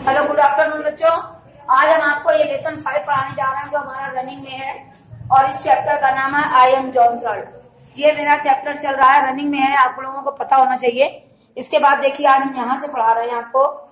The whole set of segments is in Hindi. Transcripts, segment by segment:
हेलो गुड आफ्टरनून बच्चों। आज हम आपको ये लेसन 5 पढ़ाने जा रहे हैं जो हमारा रनिंग में है और इस चैप्टर का नाम है आई एम जॉनसन। ये मेरा चैप्टर चल रहा है, रनिंग में है, आप लोगों को पता होना चाहिए। इसके बाद देखिए आज हम यहाँ से पढ़ा रहे हैं आपको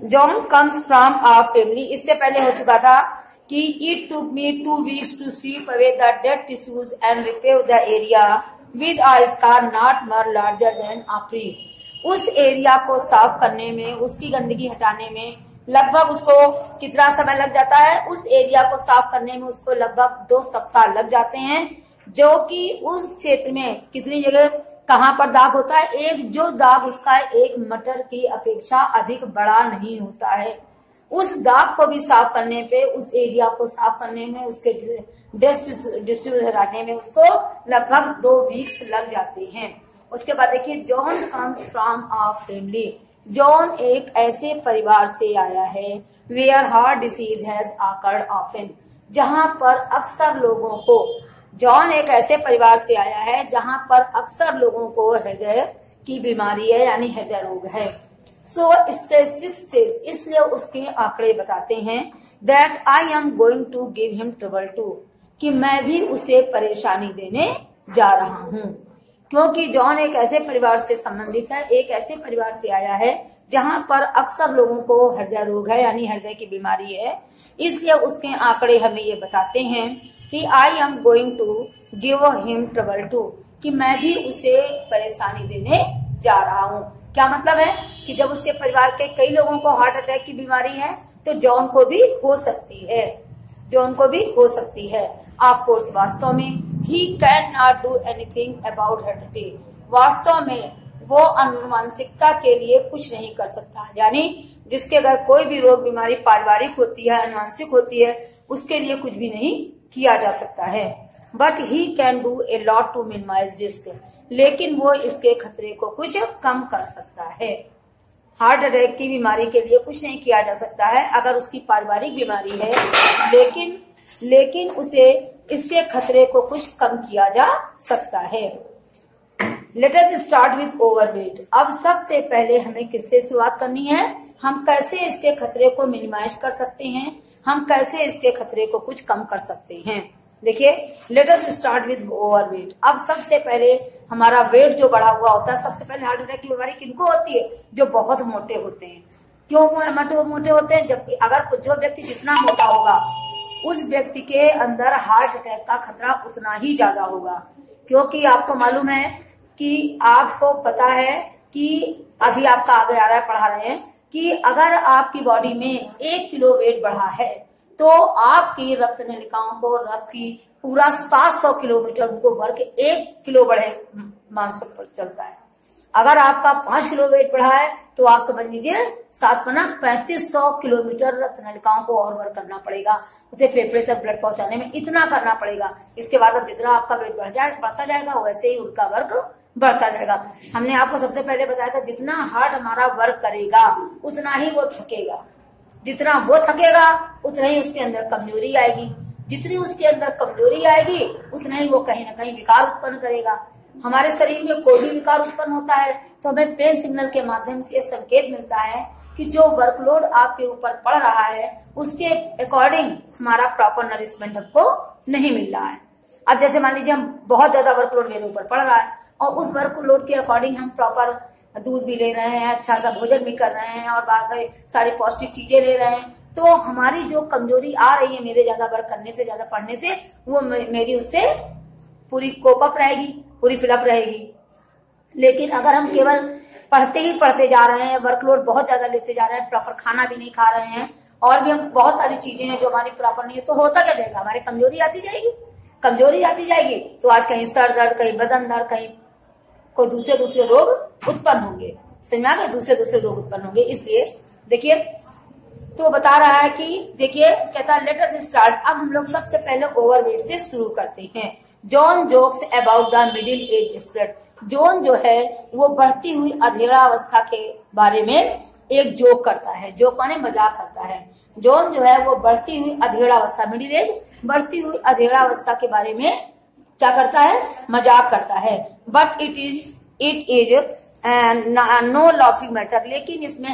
John comes from a family. इससे पहले हो चुका था कि it took me 2 weeks to sweep away the dead tissues and repave the area with a scar not more larger than a pea। उस एरिया को साफ करने में, उसकी गंदगी हटाने में लगभग उसको कितना समय लग जाता है? उस एरिया को साफ करने में उसको लगभग 2 सप्ताह लग जाते हैं, जो कि उस क्षेत्र में कितनी जगह कहां पर दाग होता है? एक जो दाग उसका एक मटर की अपेक्षा अधिक बड़ा नहीं होता है। उस दाग को भी साफ करने पे, उस एरिया को साफ करने में, उसके डिस्यूज हटाने में उसको लगभग 2 weeks लग जाते हैं। उसके बाद देखिए John comes from a family. जॉन एक ऐसे परिवार से आया है where heart disease has occurred often, जहां पर अक्सर लोगों को, जॉन एक ऐसे परिवार से आया है जहां पर अक्सर लोगों को हृदय की बीमारी है, यानी हृदय रोग है। सो स्टैटिस्टिक्स से, इसलिए उसके आंकड़े बताते हैं that I am going to give him trouble too, कि मैं भी उसे परेशानी देने जा रहा हूं। क्योंकि जॉन एक ऐसे परिवार से संबंधित है, एक ऐसे परिवार से आया है जहां पर अक्सर लोगों को हृदय रोग है, यानी हृदय की बीमारी है। इसलिए उसके आंकड़े हमें ये बताते हैं कि I am going to give him trouble too, कि मैं भी उसे परेशानी देने जा रहा हूं। क्या मतलब है कि जब उसके परिवार के कई लोगों को हार्ट अटैक की बीमारी है तो जॉन को भी हो सकती है, जॉन को भी हो सकती है। ऑफ कोर्स वास्तव में he cannot do anything about heredity, वास्तव में वो अनुवांशिकता के लिए कुछ नहीं कर सकता, यानी जिसके अगर कोई भी रोग बीमारी पारिवारिक होती है, अनुवांशिक होती है, उसके लिए कुछ भी नहीं किया जा सकता है। But he can do a lot to minimize risk, लेकिन वो इसके खतरे को कुछ कम कर सकता है। हार्ट अटैक की बीमारी के लिए कुछ नहीं किया जा सकता है अगर उसकी पारिवारिक बीमारी है, लेकिन उसे इसके खतरे को कुछ कम किया जा सकता है। Let us start with overweight. अब सबसे पहले हमें किससे शुरुआत करनी है? हम कैसे इसके खतरे को मिनिमाइज कर सकते हैं, हम कैसे इसके खतरे को कुछ कम कर सकते हैं। देखिए let us start with overweight. अब सबसे पहले हमारा वेट जो बढ़ा हुआ होता है, सबसे पहले हार्ट अटैक की बीमारी किनको होती है? जो बहुत मोटे होते हैं। क्यों मोटे होते हैं? जबकि अगर जो व्यक्ति जितना मोटा होगा उस व्यक्ति के अंदर हार्ट अटैक का खतरा उतना ही ज्यादा होगा। क्योंकि आपको मालूम है कि आपको पता है कि अभी आपका आगे आ रहा है, पढ़ा रहे हैं कि अगर आपकी बॉडी में 1 किलो वेट बढ़ा है तो आपकी रक्त नलिकाओं को रक्त की पूरा 700 किलोमीटर उनको भर के 1 किलो बढ़े मांसपेशियों पर चलता है। अगर आपका 5 किलो वेट बढ़ा है तो आप समझ लीजिए 3500 किलोमीटर रक्त नलिकाओं को और वर्क करना पड़ेगा, उसे फेफड़े तक ब्लड पहुंचाने में इतना करना पड़ेगा। इसके बाद अब जितना आपका वेट बढ़ता जाएगा वैसे ही उनका वर्क बढ़ता जाएगा। हमने आपको सबसे पहले बताया था जितना हार्ट हमारा वर्क करेगा उतना ही वो थकेगा, जितना वो थकेगा उतना ही उसके अंदर कमजोरी आएगी, जितनी उसके अंदर कमजोरी आएगी उतना ही वो कहीं ना कहीं विकार उत्पन्न करेगा। हमारे शरीर में कोई भी विकार उत्पन्न होता है तो हमें पेन सिग्नल के माध्यम से संकेत मिलता है कि जो वर्कलोड आपके ऊपर पड़ रहा है उसके अकॉर्डिंग हमारा प्रॉपर नरिशमेंट हमको नहीं मिल रहा है। अब जैसे मान लीजिए हम बहुत ज्यादा वर्कलोड मेरे ऊपर पड़ रहा है और उस वर्कलोड के अकॉर्डिंग हम प्रॉपर दूध भी ले रहे हैं, अच्छा सा भोजन भी कर रहे हैं और बाकी सारी पौष्टिक चीजें ले रहे हैं, तो हमारी जो कमजोरी आ रही है मेरे ज्यादा वर्क करने से, ज्यादा पढ़ने से, वो मेरी उससे पूरी कोप अप रहेगी, पूरी फिलअप रहेगी। लेकिन अगर हम केवल पढ़ते ही पढ़ते जा रहे हैं, वर्कलोड बहुत ज्यादा लेते जा रहे हैं, प्रॉपर खाना भी नहीं खा रहे हैं और भी हम बहुत सारी चीजें हैं जो हमारी प्रॉपर नहीं है, तो होता क्या जाएगा? हमारी कमजोरी आती जाएगी, कमजोरी आती जाएगी तो आज कहीं सर दर्द, कहीं बदन दर्द, कहीं कोई दूसरे रोग उत्पन्न होंगे। समझ में आ गए? दूसरे रोग उत्पन्न होंगे। इसलिए देखिए तो बता रहा है कि देखिए कहता है लेट अस स्टार्ट। अब हम लोग सबसे पहले ओवरवेट से शुरू करते हैं। John jokes about the middle age spread. John जो है वो बढ़ती हुई अधेड़ावस्था के बारे में एक जोक करता है, जोक माने मजाक करता है। जॉन जो है वो बढ़ती हुई अधेड़ावस्था, मिडिल एज, बढ़ती हुई अधेड़ावस्था के बारे में क्या करता है? मजाक करता है। But it is no laughing matter, लेकिन इसमें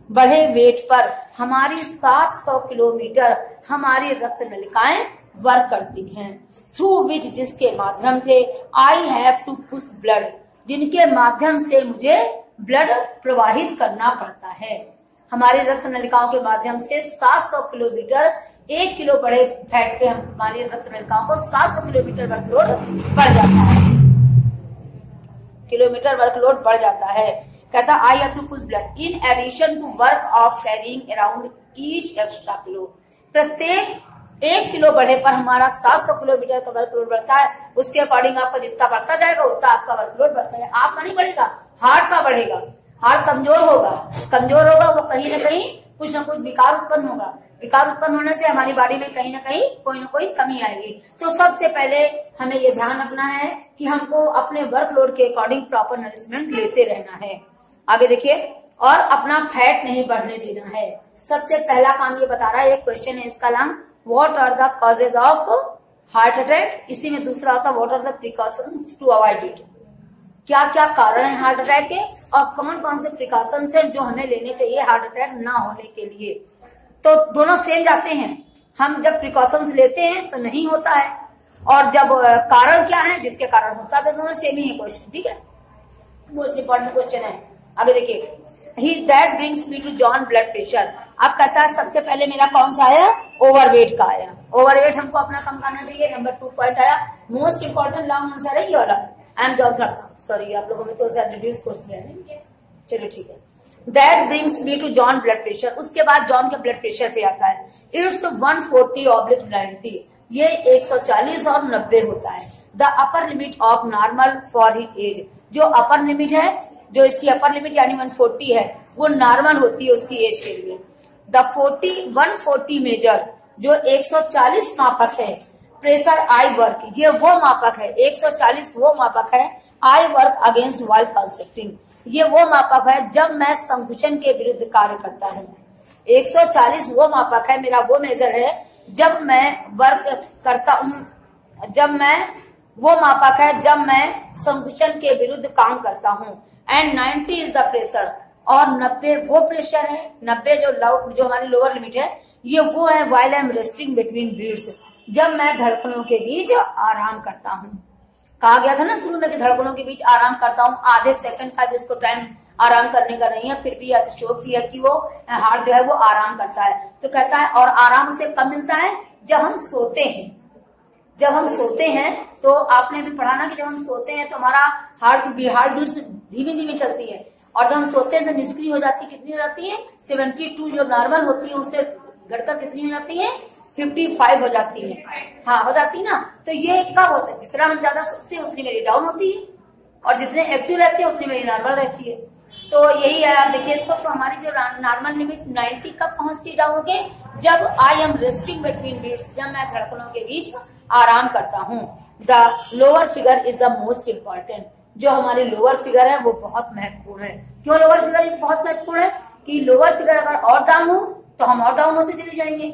बढ़े वेट पर हमारी 700 किलोमीटर हमारी रक्त नलिकाएं वर्क करती हैं, थ्रू विच जिसके माध्यम से I have to push blood, जिनके माध्यम से मुझे ब्लड प्रवाहित करना पड़ता है। हमारी रक्त नलिकाओं के माध्यम से 700 किलोमीटर, 1 किलो बढ़े फैट पे हमारी रक्त नलिकाओं को 700 किलोमीटर वर्कलोड बढ़ जाता है, किलोमीटर वर्कलोड बढ़ जाता है। कहता I have to push blood in addition to work of carrying around each extra kilo. प्रत्येक 1 किलो बढ़े पर हमारा 700 किलोमीटर का वर्कलोड बढ़ता है। उसके अकॉर्डिंग आपका जितना बढ़ता जाएगा उतना आपका वर्कलोड बढ़ता जाएगा। आपका नहीं बढ़ेगा, हार्ट का बढ़ेगा। हार्ट कमजोर होगा वो कहीं ना कहीं कुछ ना कुछ विकार उत्पन्न होगा। विकार उत्पन्न होने से हमारी बॉडी में कहीं ना कोई कमी आएगी। तो सबसे पहले हमें ये ध्यान रखना है कि हमको अपने वर्कलोड के अकॉर्डिंग प्रॉपर नरिशमेंट लेते रहना है। आगे देखिए, और अपना फैट नहीं बढ़ने देना है। सबसे पहला काम ये बता रहा है, एक क्वेश्चन है इसका नाम what are the causes of heart attack. इसी में दूसरा होता है what are the precautions to avoid it. क्या क्या कारण है हार्ट अटैक के और कौन कौन से प्रिकॉशंस है जो हमें लेने चाहिए हार्ट अटैक ना होने के लिए। तो दोनों सेम जाते हैं। हम जब प्रिकॉशंस लेते हैं तो नहीं होता है, और जब कारण क्या है जिसके कारण होता है, तो दोनों सेम ही है क्वेश्चन। ठीक है, मोस्ट इंपॉर्टेंट क्वेश्चन है। आगे देखिए, he that brings me to John blood pressure. अब कहता है सबसे पहले मेरा कौन सा आया, ओवरवेट का आया। ओवरवेट हमको अपना कम करना चाहिए। नंबर 2 पॉइंट आया, मोस्ट इंपॉर्टेंट लॉन्ग आंसर है ये वाला। आई एम जॉन सॉरी, आप लोगों में तो रिड्यूस कोर्स में है। चलिए ठीक है, that brings me to John blood pressure. उसके बाद जॉन के ब्लड प्रेशर पे आता है, इट्स 140/90। ये 140 और 90 होता है। The upper limit of normal for his age, जो अपर लिमिट है, जो इसकी अपर लिमिट यानी 140 है, वो नॉर्मल होती है उसकी एज के लिए। द 140 मेजर, जो 140 मापक है। प्रेशर आई वर्क, ये वो मापक है, 140 वो मापक है। I work against while constructing, ये वो मापक है जब मैं संकुचन के विरुद्ध कार्य करता हूँ। 140 वो मापक है, मेरा वो मेजर है जब मैं वर्क करता हूँ, जब मैं वो मापक है जब मैं संकुचन के विरुद्ध काम करता हूँ। एंड 90 इज द प्रेशर, और 90 वो प्रेशर है। 90 जो हमारी लोअर लिमिट है, ये वो है while I am resting between beats, जब मैं धड़कनों के बीच आराम करता हूँ। कहा गया था ना शुरू में कि धड़कनों के बीच आराम करता हूँ। आधे सेकंड का भी उसको टाइम आराम करने का नहीं है, फिर भी अतिशयोक्ति है कि वो हार्ट जो है वो आराम करता है। तो कहता है और आराम उसे कब मिलता है, जब हम सोते हैं। जब हम सोते हैं तो आपने भी पढ़ा ना कि जब हम सोते हैं तो हमारा हार्ट बीट्स धीमी धीमी चलती है, और जब हम सोते हैं तो निष्क्रिय हो जाती है। कितनी हो जाती है, 72 जो नॉर्मल होती है उससे घटकर कितनी हो जाती है, 55 हो जाती है। हाँ, हो जाती है ना। तो ये कब होता है, जितना हम ज्यादा सोते हैं उतनी मेरी डाउन होती है, और जितने एक्टिव रहते हैं उतनी मेरी नॉर्मल रहती है। तो यही है, आप देखिए इसको। तो हमारी जो नॉर्मल लिमिट 90 कब पहुंचती डाउन के, जब I am resting between beats, जब मैं धड़कनों के बीच आराम करता हूँ। The lower figure is the most important, जो हमारी लोअर फिगर है वो बहुत महत्वपूर्ण है। क्यों लोअर फिगर बहुत महत्वपूर्ण है, कि लोअर फिगर अगर और डाउन हो तो हम और डाउन होते चले जाएंगे।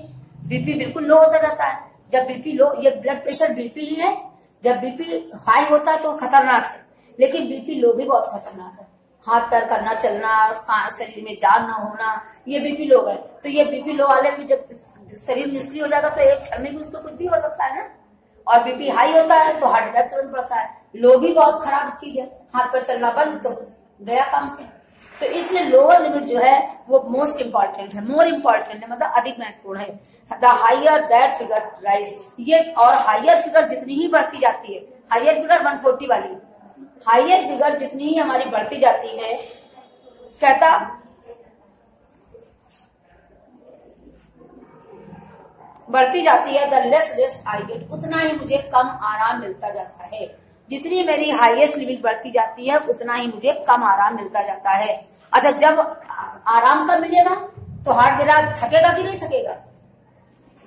बीपी बिल्कुल लो होता जाता है। जब बीपी लो, ये ब्लड प्रेशर बीपी ही है। जब बीपी हाई होता है तो खतरनाक है, लेकिन बीपी लो भी बहुत खतरनाक है। हाथ पैर करना, चलना, शरीर में जान न होना, ये बीपी लो है। तो ये बीपी लो वाले भी जब शरीर निष्क्रिय हो जाएगा तो एक क्षण में भी उसको कुछ भी हो सकता है ना। और बीपी हाई होता है तो हार्ट अटैक तुरंत पड़ता है। लो भी बहुत खराब चीज है, हाथ पैर चलना बंद तो गया काम से। तो इसलिए लोअर लिमिट जो है वो मोस्ट इंपॉर्टेंट है, मोर इम्पोर्टेंट है, मतलब अधिक महत्वपूर्ण है। The higher that figure rise, ये और हायर फिगर जितनी ही बढ़ती जाती है, हायर फिगर 140 वाली, हायर फिगर जितनी ही हमारी बढ़ती जाती है, कहता बढ़ती जाती है, the less rest I get, उतना ही मुझे कम आराम मिलता जाता है। जितनी मेरी हाईएस्ट लिमिट बढ़ती जाती है उतना ही मुझे कम आराम मिलता जाता है। अच्छा, जब आराम कब मिलेगा तो हार्ट मेरा थकेगा कि नहीं थकेगा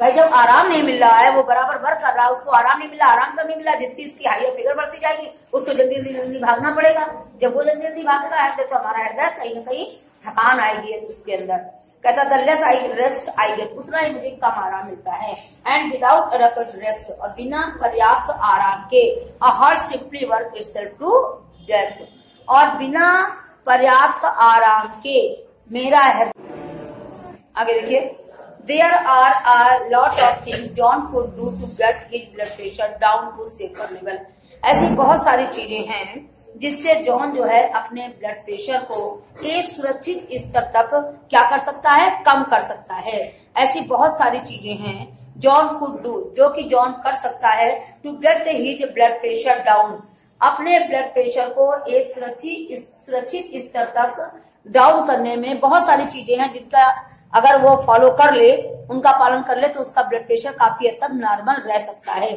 भाई। जब आराम नहीं मिल रहा है, वो बराबर वर्क कर रहा है, उसको आराम नहीं मिला, आराम कब नहीं मिला, जितनी इसकी हाईएस्ट फिगर बढ़ती जाएगी उसको जल्दी जल्दी भागना पड़ेगा। जब वो जल्दी जल्दी भागेगा हृदय, तो हमारा हृदय कहीं ना कहीं थकान आएगी उसके अंदर। कहता the less I rest I get, उतना ही मुझे कम आराम मिलता है। एंड विदाउट एडेक्वेट रेस्ट, और बिना पर्याप्त आराम के, a heart simply work itself to death, और बिना पर्याप्त आराम के मेरा आगे देखिए, there are a lot of things John could do to get his blood pressure down to safer level। ऐसी बहुत सारी चीजें हैं जिससे जॉन जो है अपने ब्लड प्रेशर को एक सुरक्षित स्तर तक क्या कर सकता है, कम कर सकता है। ऐसी बहुत सारी चीजें हैं जॉन कुड डू, जो कि जॉन कर सकता है, to get his blood pressure down, अपने ब्लड प्रेशर को एक सुरक्षित स्तर तक डाउन करने में बहुत सारी चीजें हैं जिनका अगर वो फॉलो कर ले, उनका पालन कर ले, तो उसका ब्लड प्रेशर काफी हद तक नॉर्मल रह सकता है।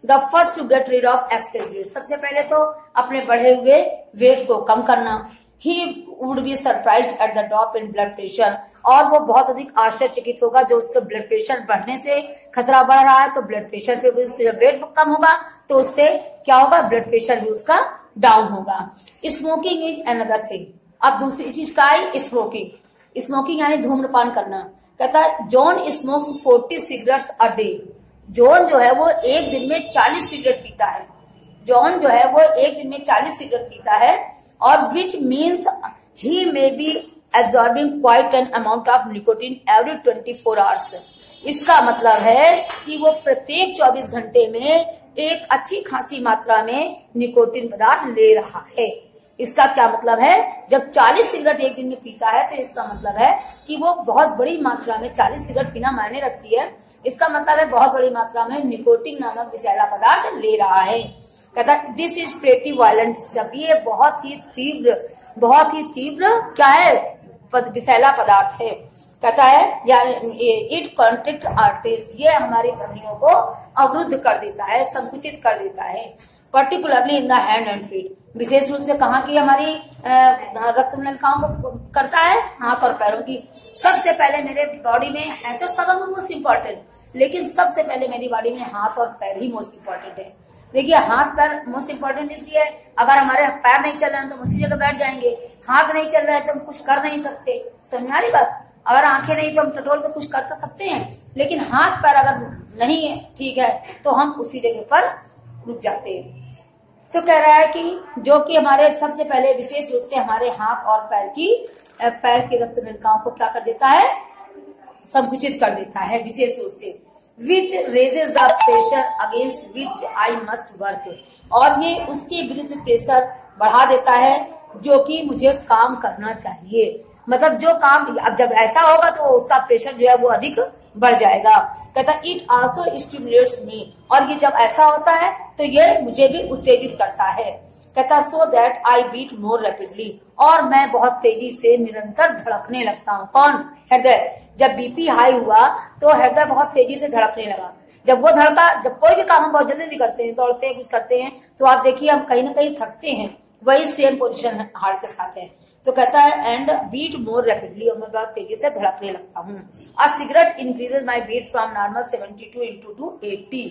The first to get rid of excess weight, सबसे पहले तो अपने बढ़े हुए वेट को कम करना। He would be surprised at the drop in blood pressure, और वो बहुत अधिक आश्चर्यचकित होगा जो उसके ब्लड प्रेशर बढ़ने से खतरा बढ़ रहा है, तो ब्लड प्रेशर पे भी जब वेट कम होगा तो उससे क्या होगा, ब्लड प्रेशर भी उसका डाउन होगा। Smoking is another thing. अब दूसरी चीज क्या है, स्मोकिंग। स्मोकिंग यानी धूम्रपान करना। कहता है John smokes 40 cigarettes a day. John जो है वो एक दिन में 40 सिगरेट पीता है। जॉन जो है वो एक दिन में 40 सिगरेट पीता है, और which means he may be absorbing quite an amount of nicotine every 24 hours. इसका मतलब है कि वो प्रत्येक 24 घंटे में एक अच्छी खासी मात्रा में निकोटीन पदार्थ ले रहा है। इसका क्या मतलब है, जब 40 सिगरेट एक दिन में पीता है तो इसका मतलब है कि वो बहुत बड़ी मात्रा में 40 सिगरेट पीना मायने रखती है। इसका मतलब है बहुत बड़ी मात्रा में निकोटीन नामक विषैला पदार्थ ले रहा है। कहता है this is pretty violent stuff, ये बहुत ही तीव्र क्या है, विषैला पदार्थ है। कहता है इट कॉन्ट्रैक्ट आर्टरीज, ये हमारी धमनियों को अवरुद्ध कर देता है, संकुचित कर देता है। Particularly in the hand and feet, विशेष रूप से कहाँ की हमारी रक्त नलिकाओं को करता है, हाथ और पैरों की। सबसे पहले मेरे बॉडी में है तो सब अंग मोस्ट इम्पोर्टेंट, लेकिन सबसे पहले मेरी बॉडी में हाथ और पैर ही मोस्ट इम्पोर्टेंट है। देखिए हाथ पैर मोस्ट इम्पोर्टेंट इसलिए, अगर हमारे पैर नहीं चल रहे हैं तो हम उसी जगह बैठ जाएंगे, हाथ नहीं चल रहे हैं तो हम कुछ कर नहीं सकते। समझ आ रही बात। अगर आंखें नहीं तो हम टटोल कर कुछ कर तो सकते हैं, लेकिन हाथ पैर अगर नहीं है ठीक है तो हम उसी जगह पर रुक जाते हैं। तो कह रहा है कि जो कि हमारे सबसे पहले विशेष रूप से हमारे हाथ और पैर की रक्त नलिकाओं को क्या कर देता है, संकुचित कर देता है विशेष रूप से। Which raises the pressure against which I must work, और ये उसके विरुद्ध प्रेशर बढ़ा देता है जो कि मुझे काम करना चाहिए। मतलब जो काम, अब जब ऐसा होगा तो उसका प्रेशर जो है वो अधिक बढ़ जाएगा। कहता इट आल्सो स्टिमुलेट्स मी, और ये जब ऐसा होता है तो ये मुझे भी उत्तेजित करता है। कहता so that I beat more rapidly, और मैं बहुत तेजी से निरंतर धड़कने लगता हूँ। कौन, हृदय। जब बीपी हाई हुआ तो हृदय बहुत तेजी से धड़कने लगा। जब वो धड़का, जब कोई भी काम हम बहुत जल्दी करते हैं, दौड़ते हैं, कुछ करते हैं, तो आप देखिए हम कहीं ना कहीं थकते हैं। वही सेम पोजीशन हार्ट के साथ है। तो कहता है एंड बीट मोर रैपिडली, और मैं बहुत तेजी से धड़कने लगता हूँ। A cigarette increases my beat from normal 72 into 80।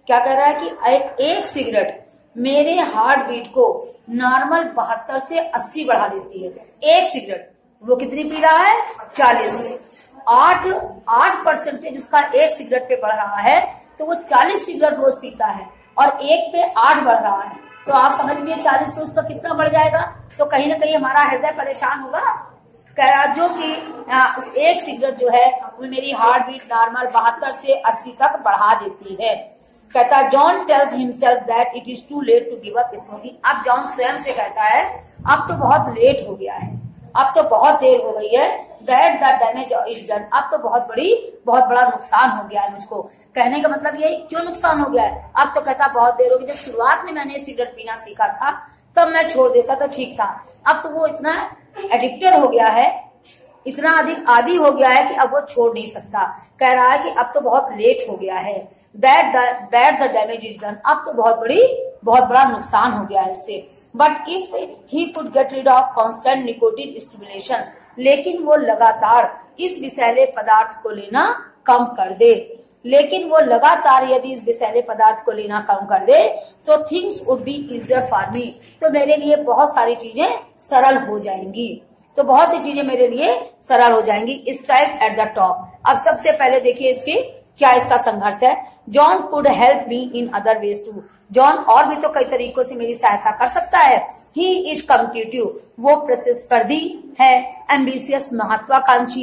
क्या कह रहा है कि एक सिगरेट मेरे हार्ट बीट को नॉर्मल 72 से 80 बढ़ा देती है। एक सिगरेट, वो कितनी पी रहा है, 40। 8% उसका एक सिगरेट पे बढ़ रहा है, तो वो 40 सिगरेट रोज पीता है, और एक पे 8 बढ़ रहा है। तो आप समझ लीजिए 40 पे उसका कितना बढ़ जाएगा। तो कहीं ना कहीं हमारा हृदय परेशान होगा। कह रहा जो कि एक सिगरेट जो है वो मेरी हार्ट बीट नॉर्मल 72 से 80 तक बढ़ा देती है। कहता John tells himself that it is too late to give up smoking. अब जॉन स्वयं से कहता है अब तो बहुत लेट हो गया है, अब तो बहुत देर हो गई है। That the damage is done, अब तो बहुत बड़ा नुकसान हो गया है मुझको। कहने का मतलब ये, क्यों नुकसान हो गया है, अब तो कहता बहुत देर हो गई। जब शुरुआत में मैंने सिगरेट पीना सीखा था तब मैं छोड़ देता तो ठीक था, अब तो वो इतना एडिक्टेड हो गया है, इतना अधिक आदी हो गया है कि अब वो छोड़ नहीं सकता। कह रहा है कि अब तो बहुत लेट हो गया है। That the damage is done, अब तो बहुत बड़ा नुकसान हो गया है इससे। But if he could get rid of constant nicotine stimulation, लेकिन वो लगातार इस विषैले पदार्थ को लेना कम कर दे, लेकिन वो लगातार यदि इस विषैले पदार्थ को लेना कम कर दे तो things would be easier for me, तो मेरे लिए बहुत सारी चीजें सरल हो जाएंगी। तो बहुत सी चीजें मेरे लिए सरल हो जाएंगी। Strike at the top. अब सबसे पहले देखिए इसकी क्या इसका संघर्ष है। John could help me in other ways too, John और भी तो कई तरीकों से मेरी सहायता कर सकता है। ही इज कॉम्पिटिटिव, वो प्रतिस्पर्धी है। एम्बिशियस, महत्वाकांक्षी